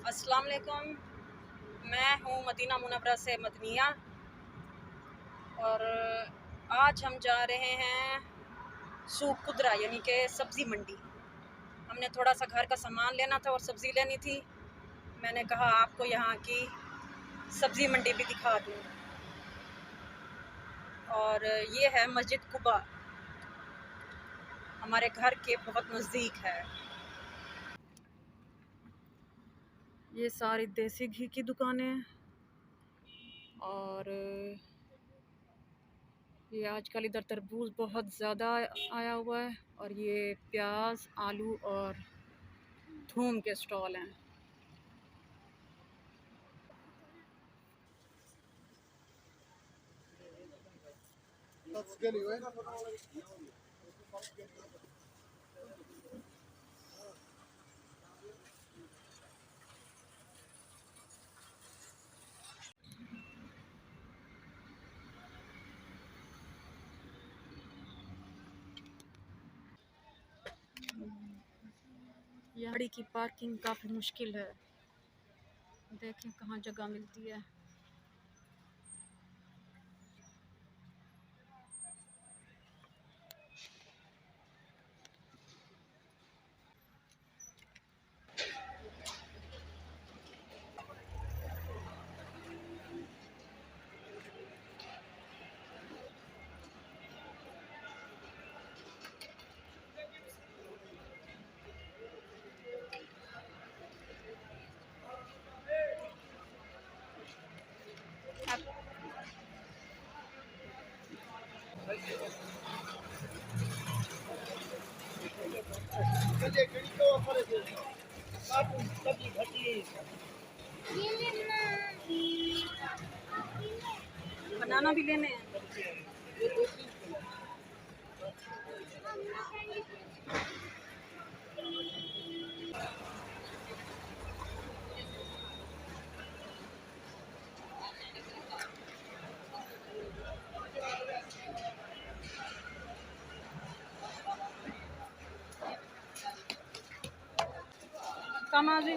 अस्सलाम वालेकुम। मैं हूँ मदीना मुनव्वरा से मदनिया और आज हम जा रहे हैं सूक कुदरा यानी कि सब्ज़ी मंडी। हमने थोड़ा सा घर का सामान लेना था और सब्ज़ी लेनी थी। मैंने कहा आपको यहाँ की सब्ज़ी मंडी भी दिखा दूँ। और ये है मस्जिद कुबा, हमारे घर के बहुत नज़दीक है। ये सारी देसी घी की दुकानें हैं और ये आजकल इधर तरबूज बहुत ज़्यादा आया हुआ है और ये प्याज, आलू और थूम के स्टॉल हैं। गाड़ी की पार्किंग काफ़ी मुश्किल है, देखें कहाँ जगह मिलती है। बनाना भी लेने हैं। कम आ जाए।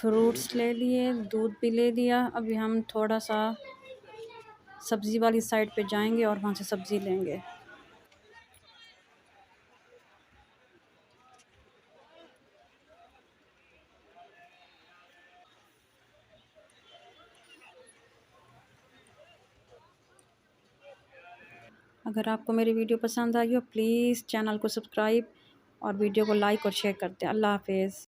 फ्रूट्स ले लिए, दूध भी ले लिया। अभी हम थोड़ा सा सब्ज़ी वाली साइड पे जाएंगे और वहाँ से सब्ज़ी लेंगे। अगर आपको मेरी वीडियो पसंद आई हो प्लीज़ चैनल को सब्सक्राइब और वीडियो को लाइक और शेयर करते हैं। अल्लाह हाफ़िज़।